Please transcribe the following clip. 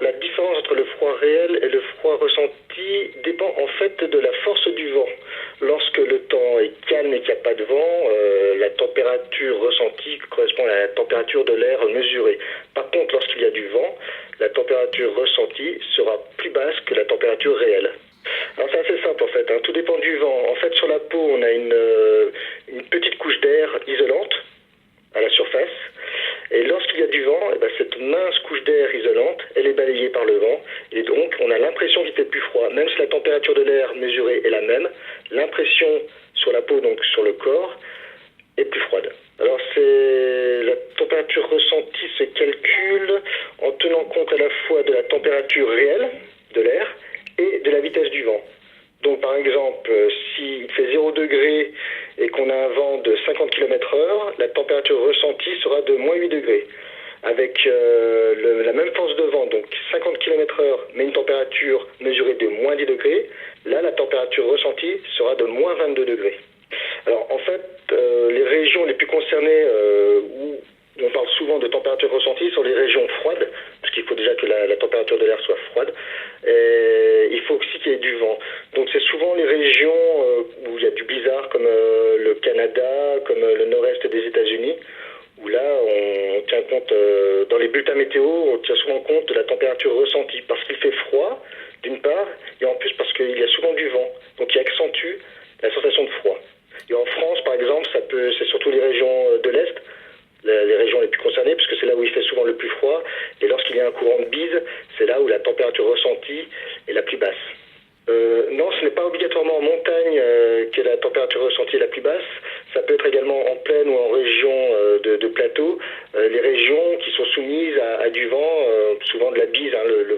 La différence entre le froid réel et le froid ressenti dépend en fait de la force du vent. Lorsque le temps est calme et qu'il n'y a pas de vent, la température ressentie correspond à la température de l'air mesurée. Par contre, lorsqu'il y a du vent, la température ressentie sera plus basse que la température réelle. Alors c'est assez simple en fait, tout dépend du vent. En fait sur la peau on a une petite couche d'air isolante à la surface. Et lorsqu'il y a du vent, cette mince couche d'air isolante, elle est balayée par le vent. Et donc, on a l'impression qu'il fait plus froid. Même si la température de l'air mesurée est la même, l'impression sur la peau, donc sur le corps, est plus froide. Alors, la température ressentie se calcule en tenant compte à la fois de la température réelle de l'air et de la vitesse du vent. Donc par exemple, s'il fait 0 degré et qu'on a un vent de 50 km/h, la température ressentie sera de moins 8 degrés. Avec la même force de vent, donc 50 km/h, mais une température mesurée de moins 10 degrés, là la température ressentie sera de moins 22 degrés. Alors en fait, les régions les plus concernées où on parle souvent de température ressentie sont les régions froides, parce qu'il faut déjà que la température de l'air soit froide, et il faut aussi qu'il y ait du vent. Donc c'est souvent les régions où il y a du blizzard, comme le Canada, comme le nord-est des États-Unis, où là on tient compte, dans les bulletins météo, on tient souvent compte de la température ressentie, parce qu'il fait froid, d'une part, et en plus parce qu'il y a souvent du vent, donc qui accentue la sensation de froid. Et en France, par exemple, c'est surtout les régions de l'Est, les régions les plus concernées, parce que c'est là où il fait souvent le plus froid, et lorsqu'il y a un courant de bise, c'est là où la température ressentie est la plus basse. Non, ce n'est pas obligatoirement en montagne que la température ressentie est la plus basse. Ça peut être également en plaine ou en région de plateau. Les régions qui sont soumises à du vent, souvent de la bise, le